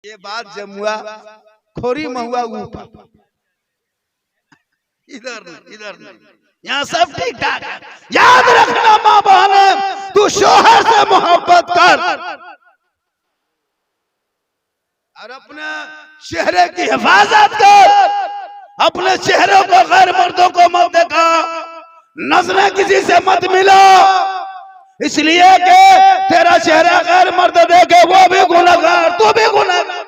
ये बात जमुआ खोरी महुआ ऊपर, इधर नहीं, यहाँ सब ठीक ठाक है। याद रखना माँ बहन, तू शोहर से मोहब्बत कर और अपने चेहरे की हिफाजत कर। अपने चेहरे को गैर मर्दों को मत देखा, नजरें किसी से मत मिला, इसलिए कि तेरा चेहरा गैर मर्द देखे वो भी गुनहगार, तू भी गुनहगार।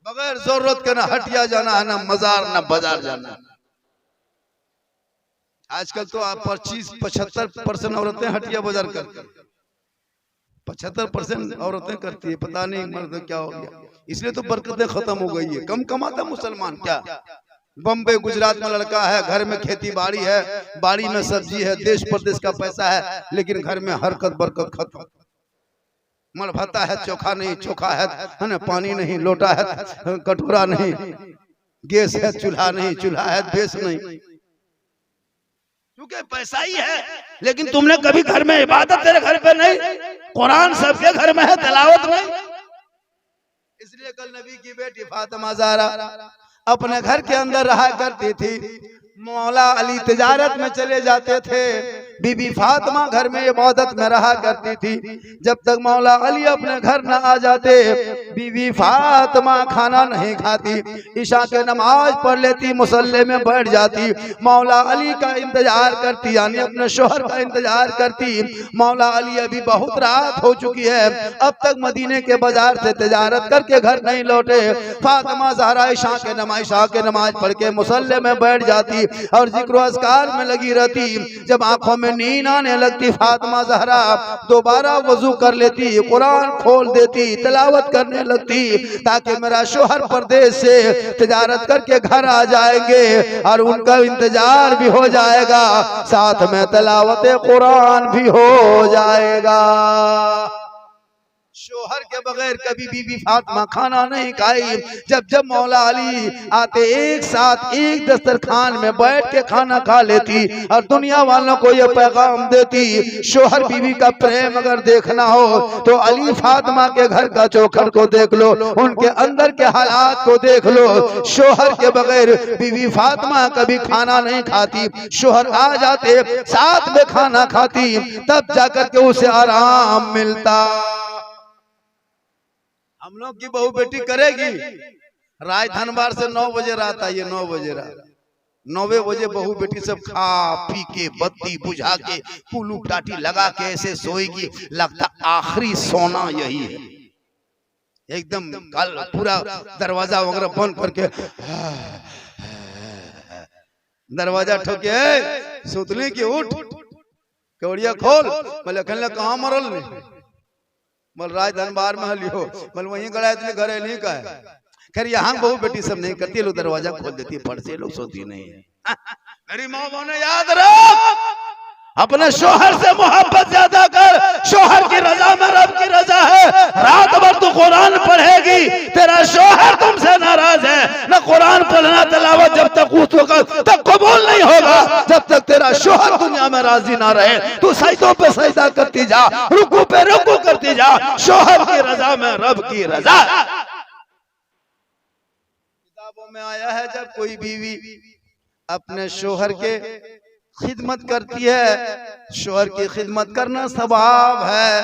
बगैर जरूरत के ना हटिया जाना है, ना मजार ना बाजार जाना। आजकल तो आप 25-75% औरतें हटिया बाजार करती, 75% औरतें करती है, पता नहीं मर्द क्या हो गया। इसलिए तो बरकतें खत्म हो गई है, कम कमाता मुसलमान क्या। बम्बई गुजरात में लड़का है, घर में खेती बाड़ी है, बाड़ी में सब्जी है, देश प्रदेश का पैसा है, लेकिन घर में हरकत बरकत खत्म। मल भाता है, चोखा नहीं चोखा है ना, पानी नहीं लोटा है, कटोरा नहीं, गैस है चूल्हा नहीं चूल्हा है, बेस नहीं, क्योंकि पैसा ही है। लेकिन तुमने कभी घर में इबादत तेरे घर पे नहीं, कुरान सबके घर में है, तिलावत नहीं। इसलिए कल नबी की बेटी फातिमा ज़हरा अपने घर के अंदर रहा करती थी, मौला अली तिजारत में चले जाते थे, बीबी फातिमा घर में इबादत में रहा करती थी। जब तक मौला अली अपने घर न आ जाते, बीबी फातिमा खाना नहीं खाती, ईशा के नमाज पढ़ लेती, मुसल्ले में बैठ जाती, मौला अली का इंतजार करती, यानी अपने शोहर का इंतजार करती। मौला अली अभी बहुत रात हो चुकी है, अब तक मदीने के बाजार से तिजारत करके घर नहीं लौटे। फातिमा ज़हरा ईशा के नमाज पढ़ के मुसल्ले में बैठ जाती और जिक्र अस्कार में लगी रहती। जब आंखों में नींद आने लगती, फातिमा ज़हरा दोबारा वजू कर लेती, कुरान खोल देती, तिलावत करने लगती, ताकि मेरा शोहर परदेश से तिजारत करके घर आ जाएंगे और उनका इंतजार भी हो जाएगा, साथ में तिलावत कुरान भी हो जाएगा। शोहर के बगैर कभी बीबी फातिमा खाना नहीं खाई। जब जब मौला अली आते, एक साथ एक दस्तरखान में बैठ के खाना खा लेती और दुनिया वालों को ये पैगाम देती, शोहर बीवी का प्रेम अगर देखना हो तो अली फातिमा के घर का चौखट को देख लो, उनके अंदर के हालात को देख लो। शोहर के बगैर बीवी फातिमा कभी खाना नहीं खाती, शोहर आ जाते साथ में खाना खाती, तब जाकर के उसे आराम मिलता। हम लोग की बहू बेटी करेगी, राय धनबार से 9 बजे रात आई है, 9 बजे रात, 9 बजे बहू बेटी सब खा पी के बत्ती बुझा के पुलू टाटी लगा के ऐसे सोएगी, लगता आखिरी सोना यही है। एकदम कल पूरा दरवाजा वगैरह बंद करके दरवाजा ठोके, सुतली की उठ कौड़िया खोल, बोले कहाँ मरल नहीं, मल राय धनबार में लियो, मल वहीं गड़ा इतने घरे नहीं का है। खैर यहाँ बहू बेटी सब नहीं करती, लोग दरवाजा खोल देती, फट से लोग सोती नहीं है। मेरी माँ बहने याद रख, अपने शोहर से मोहब्बत ज्यादा कर, शोहर की रजा में रब की रजा है। रात भर तू कुरान पढ़ेगी, तेरा शोहर तुमसे नाराज है, न कुरान पढ़ना तिलावत जब तक उस वक्त तक कबूल नहीं होगा, जब तक तेरा शोहर दुनिया में राजी ना रहे। तू सजदों पे सजदा करती जा, रुकू पे रुकू करती जा, शोहर की रजा में रब की रजा। किताबों में आया है, जब कोई बीवी अपने शोहर के खिदमत करती है, शोहर की खिदमत करना सवाब है।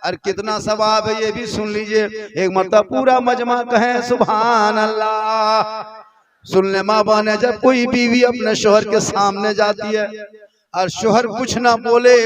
और कितना सवाब है ये भी सुन लीजिए, एक मरतबा पूरा मजमा कहें सुभान अल्लाह। सुन ले माँ बहने, जब कोई बीवी अपने शोहर के सामने जाती है और शोहर कुछ ना बोले,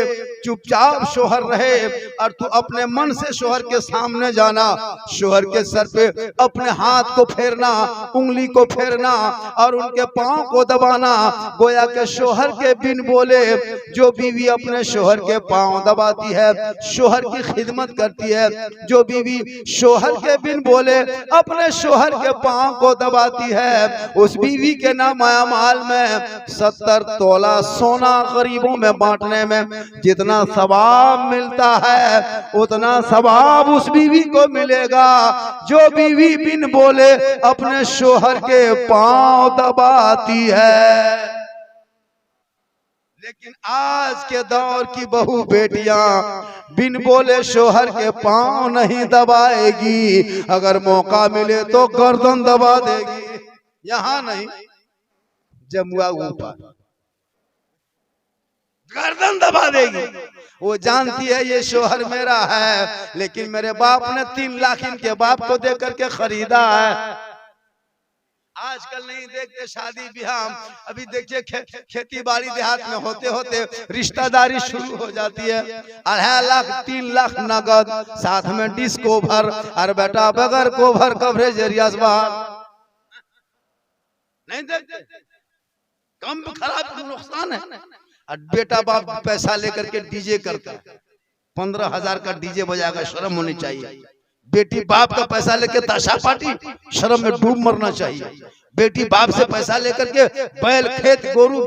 चुपचाप शोहर रहे, और तू अपने मन से शोहर के सामने जाना, शोहर के सर पे अपने हाथ को फेरना, उंगली को फेरना और उनके पांव को दबाना, गोया के शोहर के बिन बोले जो बीवी अपने शोहर के पांव दबाती है, शोहर की खिदमत करती है, जो बीवी शोहर के बिन बोले अपने शोहर के पांव को दबाती है, उस बीवी के नाम माल में 70 तोला सोना गरीबों में बांटने में जितना सवाब मिलता है, उतना सवाब उस बीवी को मिलेगा जो बीवी बिन बोले अपने शोहर के पांव दबाती है। लेकिन आज के दौर की बहू बेटियां बिन बोले शोहर के पांव नहीं दबाएगी, अगर मौका मिले तो गर्दन दबा देगी। यहाँ नहीं, जमुआ ऊपर गर्दन दबा देगी। वो जानती है ये शोहर मेरा है, लेकिन मेरे बाप ने 3 लाख इनके बाप को दे करके खरीदा है। आजकल नहीं देखते शादी ब्याह, अभी देखिए खेती बाड़ी देहात में होते होते रिश्तेदारी शुरू हो जाती है। 2.5 लाख 3 लाख नगद, साथ में डिश कोभर, और बेटा बगैर कोभर कवरेज एरिया नहीं देखते। कम खराब नुकसान है। और बेटा बाप पैसा लेकर के डीजे करता है, 15,000 का डीजे बजाएगा, शर्म होनी चाहिए। बेटी बाप का पैसा लेके ताशा पार्टी, शर्म में डूब मरना चाहिए। बेटी बाप से पैसा लेकर के बैल खेत गोरू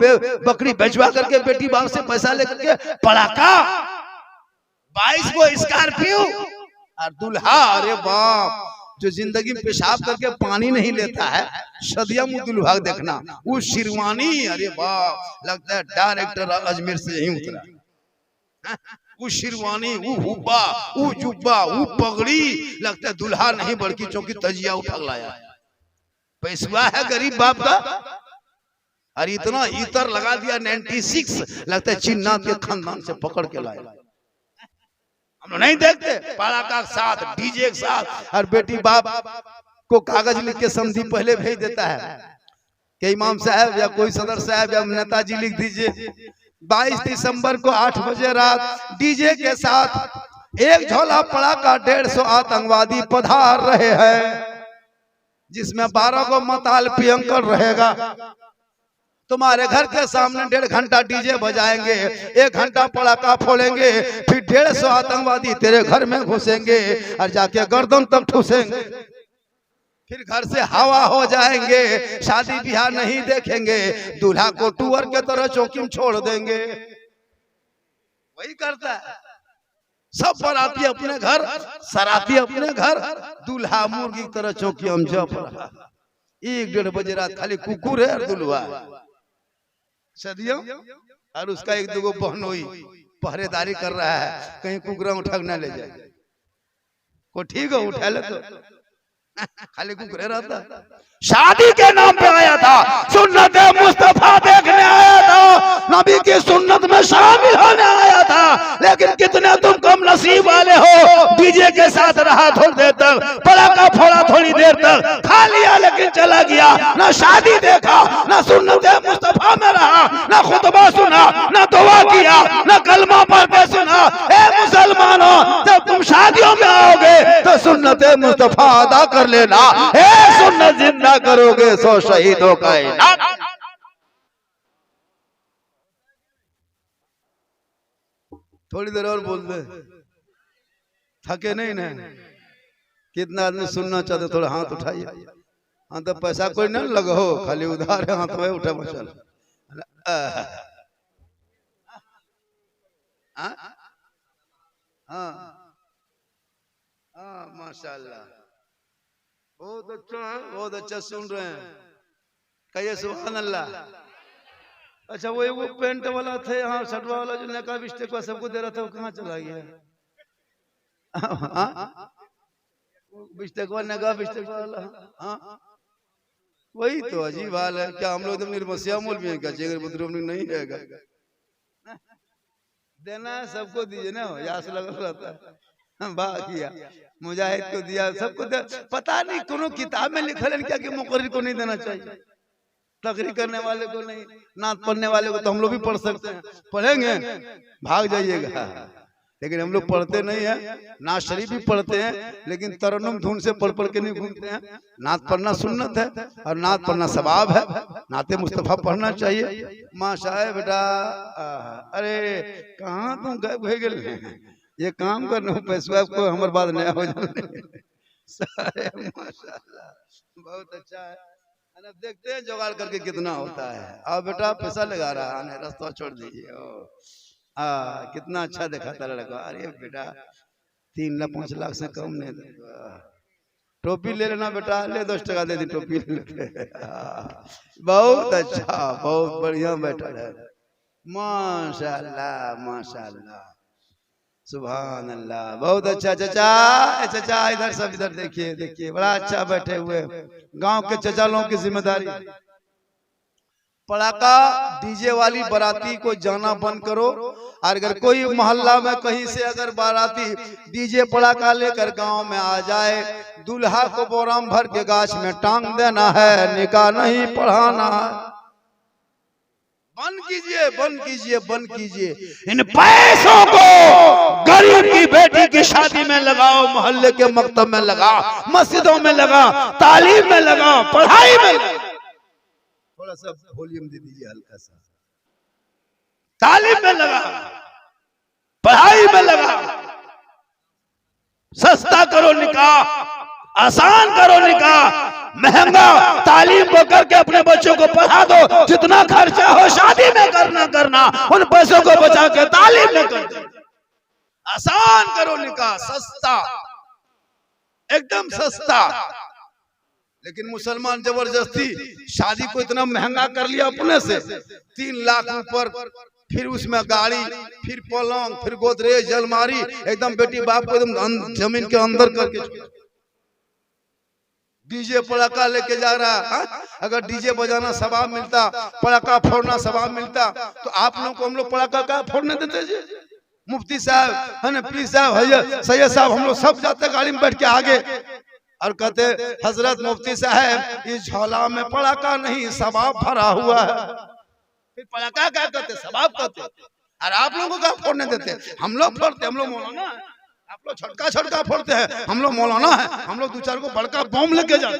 बकरी बेचवा करके बेटी बाप से पैसा लेकर के पड़ाका 22 को स्कॉर्पियो, और दूल्हा अरे बाप जो जिंदगी में पेशाब करके पानी नहीं लेता है, सदिया मुँह दुल्हा देखना, वो शेरवानी, अरे बाप लगता है डायरेक्टर अजमेर से यही उतरा। वो शेरवानी, वो हुब्बा, वो जुब्बा, वो पगड़ी, लगता है दुल्हा नहीं बल्कि चौकी तजिया उठा लाया। पैसा है गरीब बाप का, और इतना इतर लगा दिया 96, लगता है चिन्नाथ के खानदान से पकड़ के लाया। हम लोग नहीं देखते, पाला का साथ डीजे के साथ, और बेटी बाप को कागज लिख के समझी पहले भेज देता है कि इमाम साहब या कोई सदर साहब या नेताजी लिख दीजिए 22 दिसंबर को 8 बजे रात डीजे के साथ एक झोला पड़ाका 150 आतंकवादी पधार रहे हैं, जिसमें 12 को मताल प्रियंकर रहेगा। तुम्हारे घर के सामने 1.5 घंटा डीजे बजाएंगे, 1 घंटा पड़ाका फोड़ेंगे, फिर 150 आतंकवादी तेरे घर में घुसेंगे और जाके गर्दन तक ठूसेंगे, फिर घर से हवा हो जाएंगे, शादी ब्याह नहीं देखेंगे, दूल्हा को टूअर के तरह चौकी में छोड़ देंगे। वही करता है सब बराती अपने घर, सराती अपने घर, दूल्हा मुर्गी की तरह चौकी हम जप रहा। 1-1.5 बजे रात खाली कुकुर है और दूल्हा सदियों, और उसका 1-2 बहन हुई पहरेदारी कर रहा है, कहीं कुकरा उठा न ले जाए। को ठीक है उठा ले तो खाली कुकरे रहता। शादी के नाम पे आया था, सुन्नत मुस्तफा देखने आया था, नबी की सुन्नत में शामिल होने आया था, लेकिन कितने तुम कम नसीब वाले हो। डीजे के साथ रहा थोड़ी देर तक, पड़ाका फोड़ा थोड़ी देर तक, खा लिया लेकिन चला गया, ना शादी देखा, ना सुन्नत मुस्तफा में रहा, ना खुतबा सुना, ना दुआ किया, ना कलमा पढ़ के सुना। ए मुसलमानों, जब तुम शादियों में आओगे तो सुन्नत मुस्तफा अदा कर लेना, ए सुन्नत जिंदा करोगे 100 शहीदों का इनाम। थोड़ी देर और बोल दे, थके नहीं ना। कितना आदमी सुनना चाहते, थोड़ा हाथ उठाइए। हाँ तो पैसा कोई नहीं लगो, खाली उधार है, हाथ में उठा मचल। हाँ हाँ माशाल्लाह, बहुत अच्छा है, बहुत अच्छा सुन रहे हैं, कहिए सुभान अल्लाह। अच्छा वो पेंट वाला थे यहाँ, शर्टवा वाला जो नकाब स्टेक सबको दे रहा था, वो कहाँ चला गया? बिस्टेक वाला नकाब स्टेक वाला, हाँ वही तो अजीब हाल है। क्या हम लोग एकदम निर्मसिया मूल भी है क्या? जेगर बुद्रुम नहीं रहेगा, देना सबको दीजिए ना, यास लगा रहता है। किया मुजाहिद को दिया, सबको पता नहीं कोनो किताब में लिखल है क्या कि मुकर्रिर को नहीं देना चाहिए, तकरीर करने वाले को नहीं, नात पढ़ने वाले को तो हम लोग भी पढ़ सकते हैं, पढ़ेंगे भाग जाइएगा। लेकिन हम लोग पढ़ते नहीं है, नात शरीफ भी पढ़ते हैं, लेकिन तरन्नुम धुन से पढ़ पढ़ के नहीं घूमते हैं। नात पढ़ना सुन्नत है और नात पढ़ना सवाब है, नाते मुस्तफा पढ़ना चाहिए। माशाअल्लाह बेटा, अरे कहाँ तुम गए, ये काम करने पैसा को हमारे बात नया हो जाए। माशाअल्लाह बहुत अच्छा है। देखते हैं जुगाड़ करके कितना होता है। अब बेटा पैसा लगा रहा है, रास्ता छोड़ दीजिए। कितना अच्छा दिखाता लड़का। अरे बेटा 3 लाख 5 लाख से कम नहीं देगा। टोपी ले लेना बेटा, ले 10 टका दे दी टोपी ले लेते। बहुत अच्छा, बहुत बढ़िया बैठा है। माशाअल्लाह माशाअल्लाह, सुभान अल्लाह, बहुत अच्छा। चचा चचा इधर सब इधर देखिए देखिए, बड़ा अच्छा बैठे हुए गांव के चचा लोगों की जिम्मेदारी। पड़ाका डीजे वाली बाराती को जाना बंद करो, और अगर कोई मोहल्ला में कहीं से अगर बाराती डीजे पड़ाका लेकर गांव में आ जाए, दूल्हा को बोराम भर के गाछ में टांग देना है, निकाह नहीं पढ़ाना है। बंद कीजिए बंद कीजिए बंद कीजिए। इन पैसों को गरीब की बेटी की शादी में लगाओ, मोहल्ले के मकतब में लगाओ, मस्जिदों में लगाओ, तालीम में लगाओ, पढ़ाई में लगाओ। थोड़ा सा वॉल्यूम दे दीजिए हल्का सा। तालीम में लगाओ, पढ़ाई में लगाओ, सस्ता करो निकाह, आसान करो निकाह, महंगा तालीम को करके अपने बच्चों को पढ़ा दो। जितना खर्चा हो शादी में करना, उन पैसों को बचा के तालीम में कर दो। आसान करो निकाह, सस्ता, एकदम सस्ता। लेकिन मुसलमान जबरदस्ती शादी को इतना महंगा कर लिया अपने से, 3 लाख ऊपर, फिर उसमें गाड़ी, फिर पलंग, फिर गोदरेज, अलमारी, एकदम बेटी बाप को एकदम जमीन के अंदर करके डीजे पड़ाका लेके जा रहा। अगर डीजे बजाना सवाब मिलता, पड़ाका फोड़ना सवाब मिलता, तो आप लोगों को हम लोग पड़ाका क्या फोड़ने देते जी? मुफ्ती साहब है ना, पीर साहब, सैयद साहब, हम लोग सब जाते गाड़ी में बैठ के आगे और कहते हजरत मुफ्ती साहब इस झोला में पड़ाका नहीं सवाब भरा हुआ है। फिर पड़ाका क्या कहते? सवाब कहते। और आप लोगों को क्या फोड़ने देते? हम लोग फोड़ते, हम लोग मौलाना है। आप लोग छटका छटका फोड़ते हैं, हम लोग मौलाना है। हम लोग 2-4 को बड़का बम लेके जाते,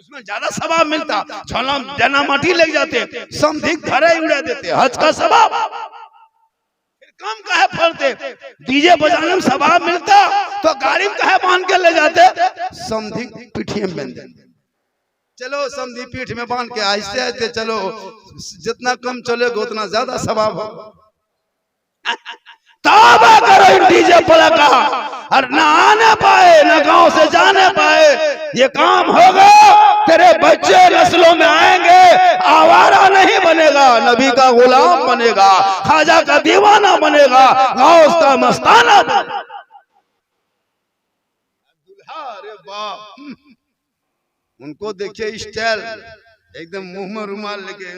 उसमें ज्यादा सवाब मिलता। झोला डना माटी ले जाते, समधिक घरे उड़ा देते, हज का सवाब। फिर कम काहे फोड़ते? डीजे बजाने में सवाब मिलता तो गाड़ी में काहे बांध के ले जाते? समधिक पीठिए में बांध देते। चलो समधी पीठ में बांध के आहिस्ते आहिस्ते चलो, जितना कम चलेगा उतना ज्यादा सवाब हो। तौबा करो इन डीजे पड़ाका, और ना आने पाए ना गांव से जाने पाए। ये काम होगा, तेरे बच्चे नस्लों में आएंगे, आवारा नहीं बनेगा, नबी का गुलाम बनेगा, खाजा का दीवाना बनेगा, गौस का मस्ताना बनेगा। अरे बाप, उनको देखिए स्टाइल, एकदम मुंह में रुमाल लेके,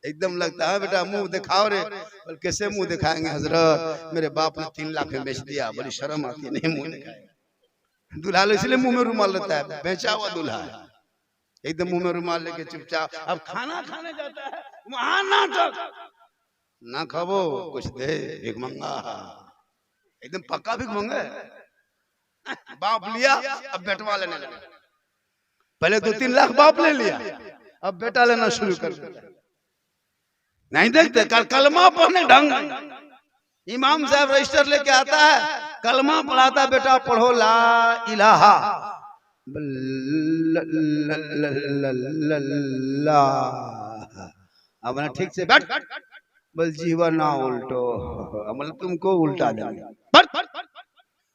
एकदम लगता है बेटा मुंह दिखाओ रे। बोल कैसे मुंह दिखाएंगे हजरत, मेरे बाप ने 3 लाख में बेच दिया, बड़ी शर्म आती है, नहीं मुंह दिखाएगा। दूल्हा इसलिए मुंह में रुमाल लेता है, बेचा हुआ दूल्हा है, एकदम मुंह में रुमाल लेके चुपचाप। अब खाना खाने जाता है, वहां नाटक, ना खाबो कुछ दे, भीख मंगा, एकदम पक्का भीख मंगा। बाप लिया, अब बेटवा लेने लगा। पहले 2-3 लाख बाप ले लिया, अब बेटा लेना शुरू कर दिया। नहीं देखते कलमा पढ़ने ढंग, इमाम साहब रजिस्टर लेके आता है, कलमा पढ़ाता, बेटा पढ़ो ला इलाहा अब ना ठीक से बैठ, बोल जीवन ना उल्टो, मतलब तुमको उल्टा देंगे,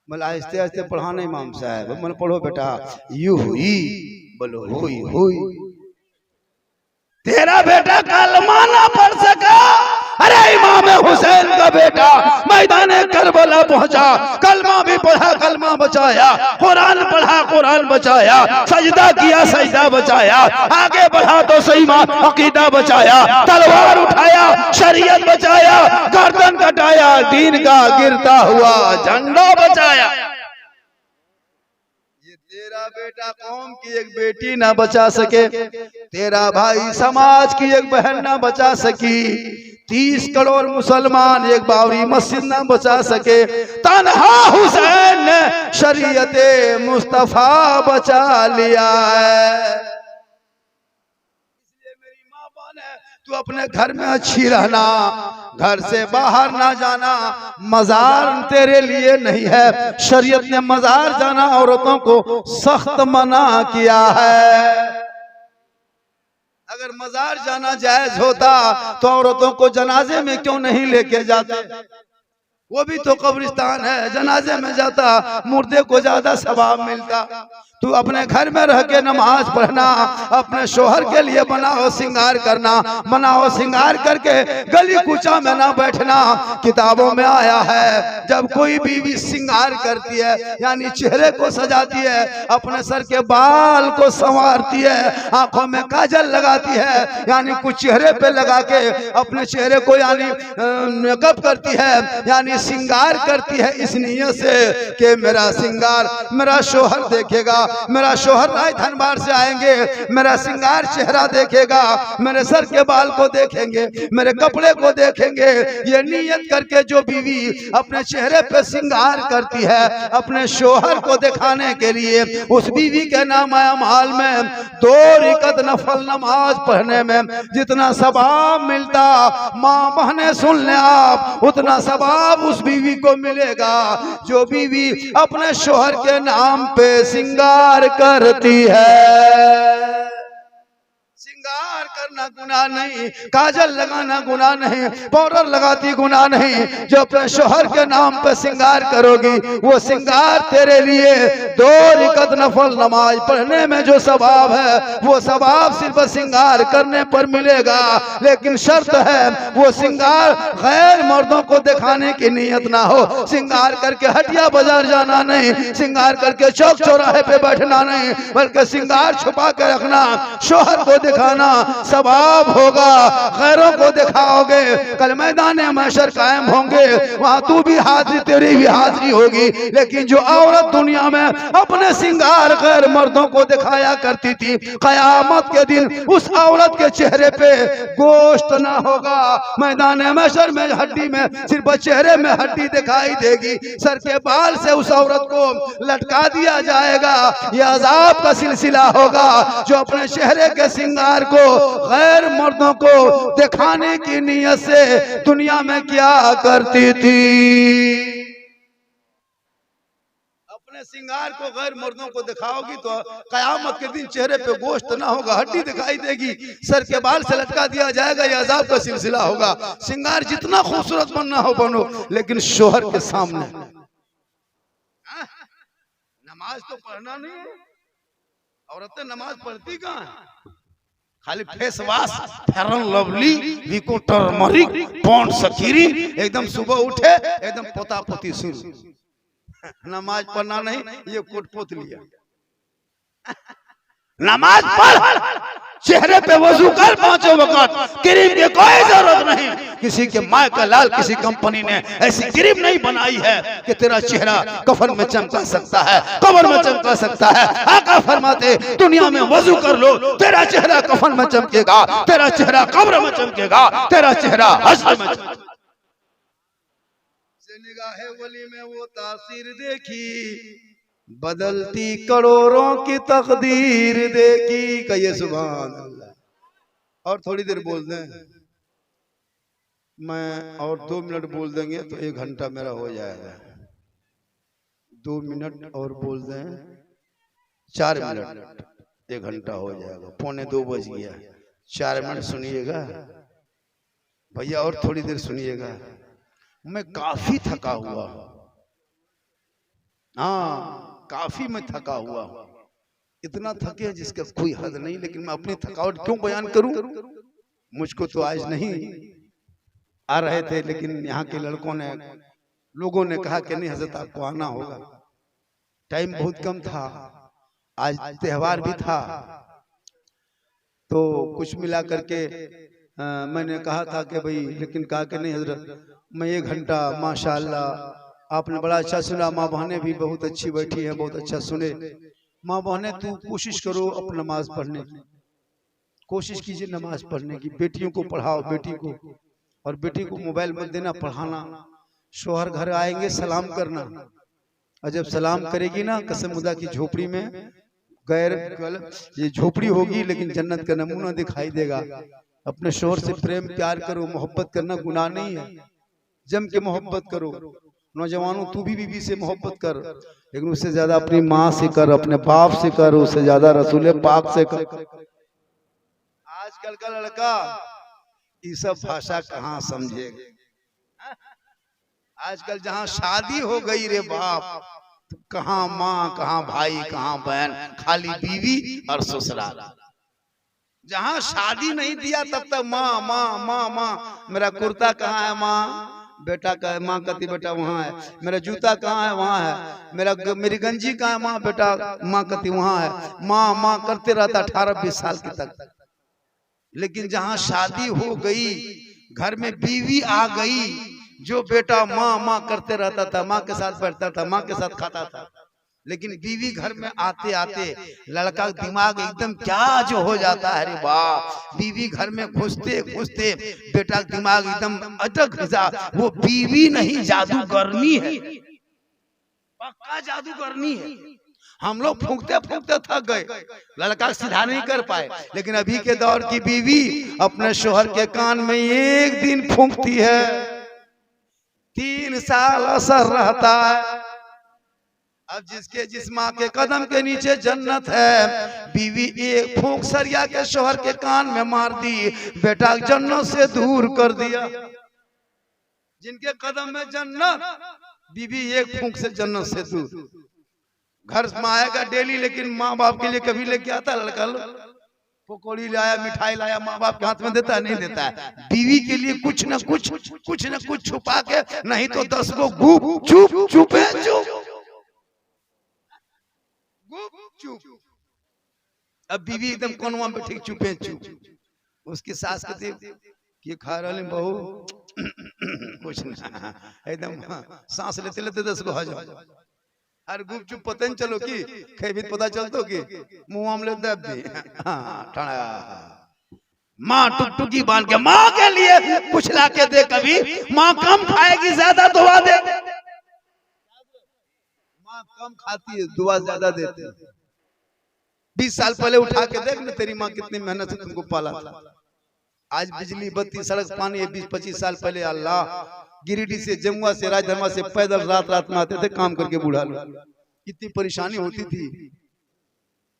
बोल आहिस्ते आहिस्ते पढ़ाना इमाम साहब, मतलब पढ़ो बेटा यू हुई, बोलो हुई हुई। तेरा बेटा कलमा ना पढ़ सका, अरे इमाम हुसैन का बेटा मैदान करबला पहुंचा, कलमा भी पढ़ा, कलमा बचाया, कुरान पढ़ा, कुरान बचाया, सजदा किया, सजदा बचाया, आगे बढ़ा तो सही बात अकीदा बचाया, तलवार उठाया, शरीयत बचाया, गर्दन कटाया, दीन का गिरता हुआ झंडा बचाया। तेरा बेटा कौम की एक बेटी ना बचा सके, तेरा भाई समाज की एक बहन ना बचा सकी, 30 करोड़ मुसलमान एक बाबरी मस्जिद ना बचा सके, तन्हा हुसैन ने शरीयते मुस्तफा बचा लिया है। इसलिए मेरी माँ बहन है, तू अपने घर में अच्छी रहना, घर से बाहर ना जाना, मजार तेरे लिए नहीं है। शरीयत ने मजार जाना औरतों को सख्त मना किया है। अगर मजार जाना जायज होता तो औरतों को जनाजे में क्यों नहीं लेके जाते? वो भी तो कब्रिस्तान है, जनाजे में जाता मुर्दे को ज्यादा सवाब मिलता। तू अपने घर में रह के नमाज पढ़ना, अपने शोहर के लिए बनाओ श्रृंगार करना, बनाओ श्रृंगार करके गली कूचा में ना बैठना। किताबों में आया है जब कोई बीवी श्रृंगार करती है यानी चेहरे को सजाती है, अपने सर के बाल को संवारती है, आंखों में काजल लगाती है यानी कुछ चेहरे पे लगा के अपने चेहरे को यानी मेकअप करती है यानी श्रृंगार करती है, इस नियत से कि मेरा श्रृंगार मेरा शोहर देखेगा, मेरा शोहर राय धनबाद से आएंगे, मेरा श्रृंगार चेहरा देखेगा, मेरे सर के बाल को देखेंगे, मेरे कपड़े को देखेंगे। ये नियत करके जो बीवी अपने चेहरे पे श्रृंगार करती है अपने शोहर को दिखाने के लिए, उस बीवी के नाम अमाल में 2 रकात नफल नमाज पढ़ने में जितना सवाब मिलता, माँ बहने सुन ले आप, उतना सवाब उस बीवी को मिलेगा जो बीवी अपने शोहर के नाम पे श्रृंगार करती है। श्रृंगार करना गुनाह नहीं, काजल लगाना गुनाह नहीं, पाउडर लगाती गुनाह नहीं। जो अपने शोहर के नाम पर श्रृंगार करोगी वो श्रृंगार तेरे लिए 2 रकात नफल नमाज पढ़ने में जो सवाब है वो सवाब सिर्फ श्रृंगार करने पर मिलेगा। लेकिन शर्त है वो श्रृंगार गैर मर्दों को दिखाने की नीयत ना हो। श्रृंगार करके हटिया बाजार जाना नहीं, श्रृंगार करके चौक चौराहे पे बैठना नहीं, बल्कि श्रृंगार छुपा के रखना, शोहर को दिखाना सवाब होगा, गैरों को दिखाओगे, कल मैदान महशर कायम होंगे, वहां तू भी हाजिरी तेरी भी हाजिरी होगी। लेकिन जो औरत दुनिया में अपने श्रृंगार गैर मर्दों को दिखाया करती थी, कयामत के दिन उस औरत के चेहरे पे गोश्त ना होगा, मैदान महशर में हड्डी में सिर्फ चेहरे में हड्डी दिखाई देगी, सर के बाल से उस औरत को लटका दिया जाएगा। यह अजाब का सिलसिला होगा जो अपने चेहरे के श्रृंगार को गैर मर्दों को दिखाने की नीयत से दुनिया में क्या करती थी। अपने श्रृंगार को गैर मर्दों को दिखाओगी तो कयामत के दिन चेहरे पे गोश्त ना होगा, हड्डी दिखाई देगी, सर के बाल से लटका दिया जाएगा। यह अजाब का सिलसिला होगा। श्रृंगार जितना खूबसूरत बनना हो बनो, लेकिन शोहर के सामने। नमाज तो पढ़ना नहीं, औरतें नमाज पढ़ती कहाँ है? खाली face wash, fair and lovely, Vicco turmeric, pond's cream, एकदम सुबह उठे एकदम पोता पोती शुरू, नमाज पढ़ना नहीं, ये कोट पोत लिया। नमाज पढ़, चेहरे पे वजू कर 5 वक्त, क्रीम की कोई जरूरत नहीं। किसी के माँ का लाल किसी कंपनी ने ऐसी क्रीम नहीं बनाई है कि तेरा चेहरा कफन में चमका सकता है, कब्र में चमका सकता है। आका फरमाते दुनिया में वजू कर लो, तेरा चेहरा कफन में चमकेगा, तेरा चेहरा कब्र में चमकेगा, तेरा चेहरा हश्र में चमकेगा। निगाहे वली में वो तासीर देखी, बदलती करोड़ों की तकदीर देखी। कहिए सुभान अल्लाह। और थोड़ी देर बोल दें, मैं और 2 मिनट बोल देंगे तो 1 घंटा मेरा हो जाएगा। 2 मिनट और बोल दें, 4 मिनट, 1 घंटा हो जाएगा। 1:45 बज गया, 4 मिनट सुनिएगा भैया, और थोड़ी देर सुनिएगा। मैं काफी थका हुआ हूं, हाँ काफी मैं थका हुआ हूं, इतना थके जिसका कोई हद नहीं। लेकिन मैं अपनी थकावट क्यों बयान करूं? मुझको तो आज नहीं आ रहे थे, लेकिन यहाँ के लड़कों ने, लोगों ने कहा कि नहीं हजरत आपको आना होगा। टाइम बहुत कम था, आज त्योहार भी था, तो कुछ मिला करके मैंने कहा था कि भाई, लेकिन कहा कि नहीं हजरत मैं 1 घंटा, माशाअल्लाह आपने बड़ा अच्छा सुना, माँ बहनें भी बहुत अच्छी बैठी हैं, बहुत अच्छा सुने। माँ बहनें तू कोशिश करो अपनी नमाज पढ़ने की, कोशिश कीजिए नमाज पढ़ने की, बेटियों को पढ़ाओ, बेटी को, और बेटी को मोबाइल मत देना, पढ़ाना। शोहर घर आएंगे सलाम करना, और जब सलाम करेगी ना, कसम खुदा की झोपड़ी में गैर ये झोपड़ी होगी लेकिन जन्नत का नमूना दिखाई देगा। अपने शोहर से प्रेम प्यार करो, मोहब्बत करना गुनाह नहीं है, जम के मोहब्बत करो। नौजवानों तू भी बीवी से मोहब्बत कर, लेकिन उससे ज्यादा अपनी माँ से कर, अपने बाप से कर, उससे ज्यादा रसूल पाक से कर। आजकल का लड़का ये सब भाषा कहाँ समझेगा? आजकल जहाँ शादी हो गई रे बाप, कहाँ माँ, कहाँ भाई, कहाँ बहन, खाली बीवी और ससुराल। जहाँ शादी नहीं दिया तब तक माँ माँ माँ माँ। मेरा कुर्ता कहाँ है माँ, बेटा का माँ कहती बेटा वहाँ है। मेरा जूता कहाँ है, वहाँ है। मेरी गंजी कहाँ है माँ, बेटा माँ कहती वहाँ है। माँ माँ करते रहता 18-20 साल के तक। लेकिन जहाँ शादी हो गई, घर में बीवी आ गई, जो बेटा माँ माँ करते रहता था, माँ के साथ बैठता था, माँ के साथ खाता था, लेकिन बीवी घर में आते आते लड़का का दिमाग एकदम क्या जो हो जाता है। अरे वाह, बीवी घर में घुसते घुसते बेटा का दिमाग एकदम अटक जा। वो बीवी नहीं, जादूगरनी है, पक्का जादूगरनी है। हम लोग फूंकते फूंकते थक गए, लड़का सीधा नहीं कर पाए। लेकिन अभी के दौर की बीवी अपने शोहर के कान में एक दिन फूंकती है, 3 साल असर रहता है। अब जिस माँ के कदम के नीचे जन्नत है, बीवी एक फूंक सरिया के शोहर के कान में मार दी, बेटा जन्नत से दूर कर दिया। जिनके कदम में जन्नत, बीवी एक फूंक से जन्नत से दूर। घर में आएगा डेली, लेकिन माँ बाप के लिए कभी लेके आता लड़का? पकौड़ी लाया, मिठाई लाया, माँ बाप के हाथ में देता है? नहीं देता है। बीवी के लिए कुछ न कुछ छुपा के, नहीं तो 10 गो गुप चुप चुपे चुप चुप। अब बीवी एकदम कोनवा पे ठीक चुपे चुप। उसकी सास कहती कि खा रहे बहू कुछ ना, एकदम सांस लेते लेते 10 गो हजम। अरे गुप चुप पता नहीं चलो कि खेबी पता चलतो कि मुंह में दब दी। माँ टुकटुकी बांध के माँ के लिए कुछ ला के दे। कभी माँ कम खाएगी, ज्यादा दुआ दे। माँ कम खाती है, दुआ ज्यादा देती है। 20 साल पहले उठा के देख ना, तेरी माँ कितनी मेहनत से तुमको पाला था। आज बिजली बत्ती सड़क पानी 20-25 साल पहले अल्लाह गिरिडीह से, जमुआ से, राजधर्मा से पैदल रात में आते थे काम करके बूढ़ा लोग। इतनी परेशानी होती थी,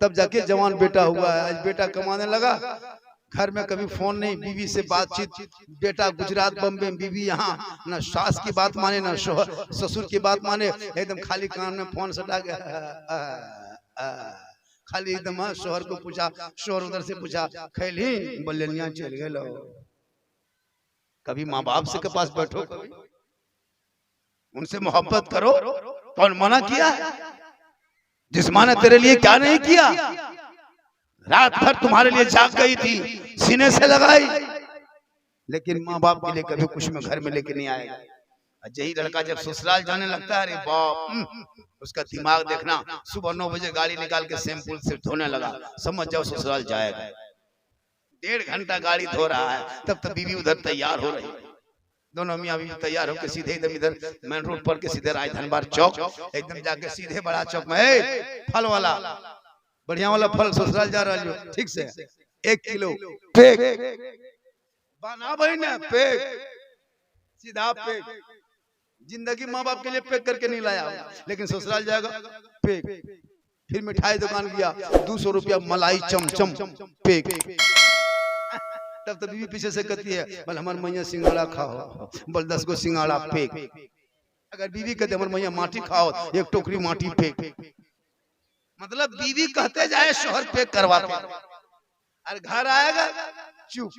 तब जाके जवान बेटा हुआ है। आज बेटा कमाने लगा, घर में कभी फोन नहीं, बीवी से बातचीत। बेटा गुजरात बम्बे, बीवी यहाँ, ना सास की बात माने ना ससुर की बात माने, एकदम खाली कान में फोन सटा के खाली एकदम। शोहर को पूछा, शोहर उधर से पूछा खैली, बोले चल गए। कभी माँ बाप से के पास बैठो, कभी उनसे मोहब्बत करो। कौन मना किया है? जिस माँ ने तेरे लिए क्या नहीं किया, रात भर तुम्हारे लिए जाग गई थी, सीने से लगाई, लेकिन माँ बाप के लिए कभी कुछ में घर में लेके नहीं आएगा। यही लड़का जब ससुराल जाने लगता है, अरे बाप, उसका दिमाग देखना। सुबह 9 बजे गाड़ी निकाल के शैम्पूल से धोने लगा, समझ जाओ ससुराल जाएगा। 1.5 घंटा गाड़ी धो रहा है, तब तक बीवी उधर तैयार हो रही। दोनों मियाँ बीवी तैयार होकर सीधे एकदम इधर मेन रोड पर के सीधे राजधनबार चौक, एकदम जाके सीधे बड़ा चौक में फल वाला, बढ़िया वाला फल ससुराल जा रहा है, ठीक से 1 किलो पेक बना भाई ना, पेक सीधा पेक। जिंदगी माँ बाप के लिए पेक करके नहीं लाया, लेकिन ससुराल जाएगा पेक। फिर मिठाई दुकान गया, 200 रुपया मलाई चमचम पेक। तब तो बीवी पीछे से कहती है, बोल हमार मैया सिंगाड़ा खाओ, बोल 10 गो सिंगाड़ा फेंक। अगर बीवी कहते हमार मैया माटी खाओ, 1 टोकरी माटी फेंक। मतलब बीवी कहते जाए, शोहर फेंक करवाते। अरे घर आएगा चुप,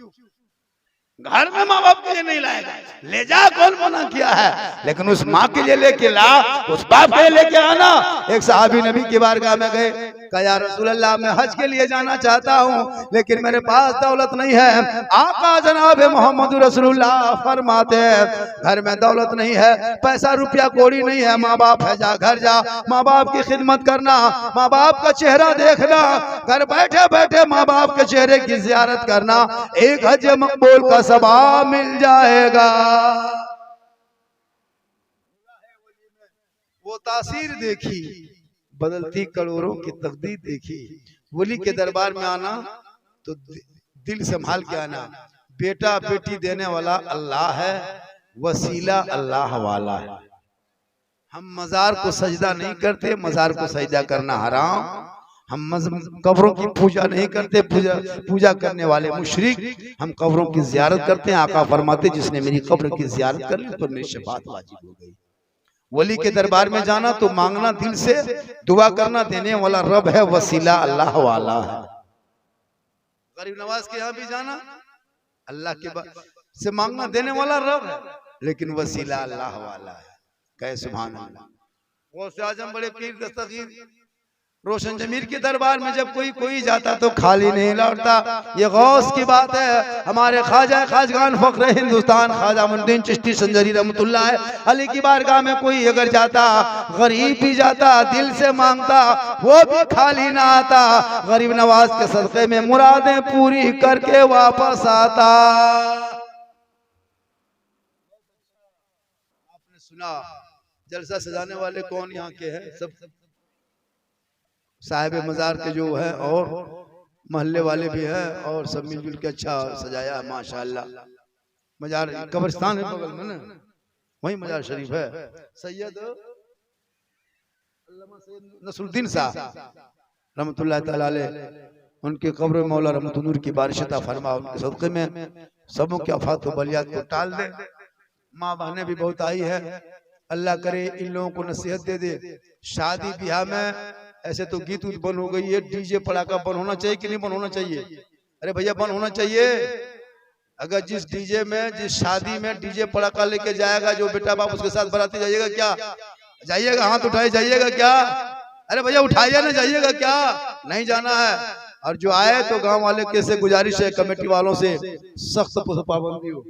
घर में माँ बाप के लिए नहीं लाएगा। ले जा, कौन मना किया है, लेकिन उस माँ के लिए लेके ला, उस बाप के लिए लेके आना। एक सहाबी नबी की बारगाह में गए, कहा या रसूल अल्लाह, मैं हज के लिए जाना चाहता हूँ, लेकिन मेरे पास दौलत नहीं है। आका जनाब मोहम्मद रसूलुल्लाह फरमाते हैं, घर में दौलत नहीं है, पैसा रुपया कौड़ी नहीं है, माँ बाप है, जा घर जा, माँ बाप की खिदमत करना, माँ बाप का चेहरा देखना, घर बैठे बैठे माँ बाप के चेहरे की जियारत करना, 1 हज मकबूल का सवाब मिल जाएगा। वो तासीर देखी, बदलती करोड़ों की तकदीर देखी। वली के दरबार में आना तो दिल संभाल के आना। बेटा बेटी देने वाला अल्लाह है, वसीला अल्लाह वाला है। हम मजार को सजदा नहीं करते, मजार को सजदा करना हराम। हम कब्रों की पूजा नहीं करते, पूजा करने वाले मुशरिक। हम कब्रों की जियारत करते हैं। आका फरमाते जिसने मेरी कब्र की जियारत कर ली तो मेरी शफाअत वाजिब हो गई। वली के दरबार में जाना तो मांगना दिल से, दुआ करना, देने वाला रब है, वसीला अल्लाह वाला है। गरीब नवाज के यहाँ भी जाना, अल्लाह के से मांगना, देने वाला रब है, लेकिन वसीला अल्लाह वाला है। कहे सुभान अल्लाह। गौसे आजम बड़े पीर दस्तगीर रोशन जमीर के दरबार में जब कोई जाता तो खाली नहीं लौटता। ये गौस की बात है। हमारे ख्वाजा खाजगान फख्र हिंदुस्तान ख्वाजा मुद्दीन चिश्ती संजरी रहमतुल्लाह अली की बारगाह में कोई अगर जाता, गरीब भी जाता, दिल से मांगता, वो भी खाली ना आता। गरीब नवाज के सदक़े में मुरादें पूरी करके वापस आता। आपने सुना जलसा सजाने वाले कौन यहाँ के हैं? सब साहिब मजार के जो है और मोहल्ले वाले भी हैं, और सब मिलजुल के अच्छा सजाया है माशाअल्लाह। मजार कब्रिस्तान है बगल में ना, वही मजार शरीफ है। सैयद नसरुद्दीन साहब रहमतुल्लाह तआला अलैह, उनके कब्र मौला रहमत नूर की बारिश अता फरमा। उनके सदक़े में सबों के आफात व बलियात को टाल दे। माँ बहनें भी बहुत आई है, अल्लाह करे इन लोगों को नसीहत दे दे। शादी ब्याह में ऐसे तो गीत उत बंद हो गई है, डीजे पड़ाका बंद होना चाहिए कि नहीं बंद होना चाहिए? अरे भैया बंद होना चाहिए। अगर जिस डीजे में, जिस शादी में डीजे पड़ाका लेके जाएगा जो बेटा बाप, उसके साथ बराती जाइएगा क्या? जाइएगा? हाथ उठाए जाइएगा क्या? अरे भैया उठाइए ना, जाइएगा क्या? नहीं जाना है। और जो आए तो गांव वाले कैसे गुजारिश है कमेटी वालों से, सख्त पाबंदी हो।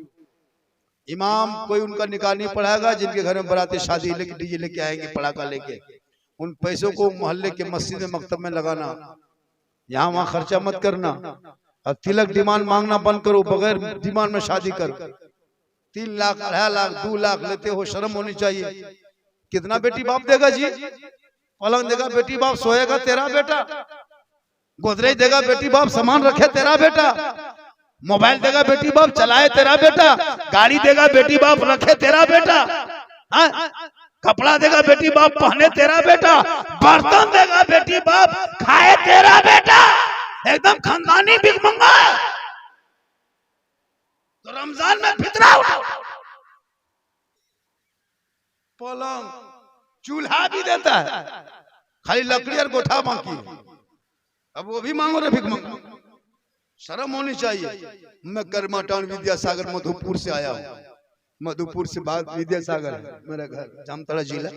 इमाम कोई उनका निकाह नहीं पढ़ाएगा जिनके घर में बराती शादी लेके डीजे लेके आएंगे पड़ाका लेके। उन पैसों को मोहल्ले के मस्जिद में मकतब में लगाना, यहाँ वहाँ खर्चा मत करना। अब तिलक डिमांड मांगना बंद करो, बगैर डिमांड में शादी करो। 3 लाख 2.5 लाख 2 लाख लेते हो, शर्म होनी चाहिए। कितना बेटी बाप देगा जी? पलंग देगा बेटी बाप, सोएगा तेरा बेटा। गोदरेज देगा बेटी बाप, सामान रखे तेरा बेटा। मोबाइल देगा बेटी बाप, चलाए तेरा बेटा। गाड़ी देगा बेटी बाप, रखे तेरा बेटा। हाँ? कपड़ा देगा बेटी बाप, पहने तेरा बेटा। बर्तन देगा बेटी बाप, खाए तेरा बेटा। एकदम खानदानी भिखमंगा है। तो रमजान में फितरा उठा, पलंग चूल्हा भी देता है, खाली लकड़ी और गोठा बाकी। अब वो भी मांगो रे भिखमंगा, शर्म होनी चाहिए। मैं कर्मा टाउन विद्यासागर मधुपुर से आया हूँ। मधुपुर से बाद विद्यासागर है मेरा घर, जामताड़ा जिला।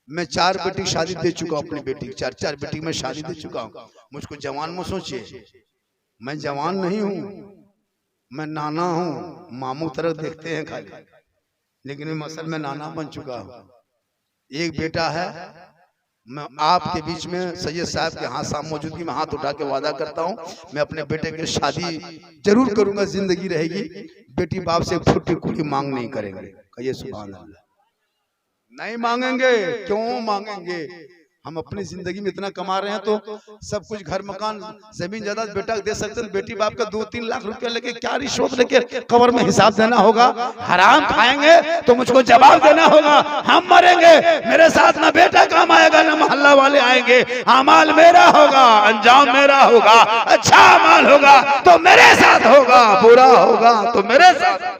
मैं 4 बेटी शादी दे चुका हूँ, अपनी बेटी 4 बेटी में शादी दे चुका हूँ। मुझको जवान मत सोचिए, मैं जवान नहीं हूँ, मैं नाना हूँ। मामू तरह देखते हैं खाली, लेकिन मैं असल में नाना बन चुका हूँ। एक बेटा है। मैं आपके बीच में सैयद साहब के हाथ सामने मौजूदगी में हाथ उठा के वादा करता हूँ, मैं अपने बेटे की शादी जरूर करूंगा, जिंदगी रहेगी। बेटी बाप से फुटी कुड़ी मांग नहीं करेंगे। कहिए सुभान अल्लाह। नहीं मांगेंगे। क्यों मांगेंगे? हम अपनी जिंदगी में इतना कमा रहे हैं तो सब कुछ, घर मकान जमीन जायदाद बेटा दे सकते हैं। बेटी बाप का 2-3 लाख रुपया लेके क्या रिश्वत लेके कब्र में हिसाब देना होगा? हराम खाएंगे तो मुझको जवाब देना होगा। हम मरेंगे, मेरे साथ ना बेटा काम आएगा ना मोहल्ला वाले आएंगे। अमाल मेरा होगा, अंजाम मेरा होगा। अच्छा अमाल होगा तो मेरे साथ होगा, बुरा होगा तो मेरे साथ।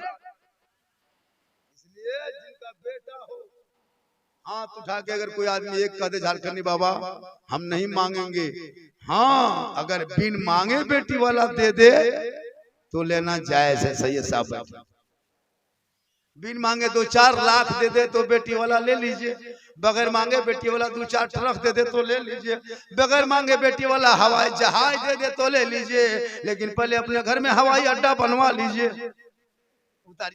हाथ उठा के अगर कोई आदमी एक कहते झारखंडी बाबा हम नहीं मांगेंगे, हाँ अगर बिन मांगे बेटी वाला दे दे तो लेना जायज है। सैयद साहब बिन मांगे 2-4 लाख दे दे तो बेटी वाला ले लीजिए। बगैर मांगे बेटी वाला 2-4 ट्रक दे दे तो ले लीजिए। बगैर मांगे बेटी वाला हवाई जहाज दे दे तो ले लीजिए। लेकिन पहले अपने घर में हवाई अड्डा बनवा लीजिए।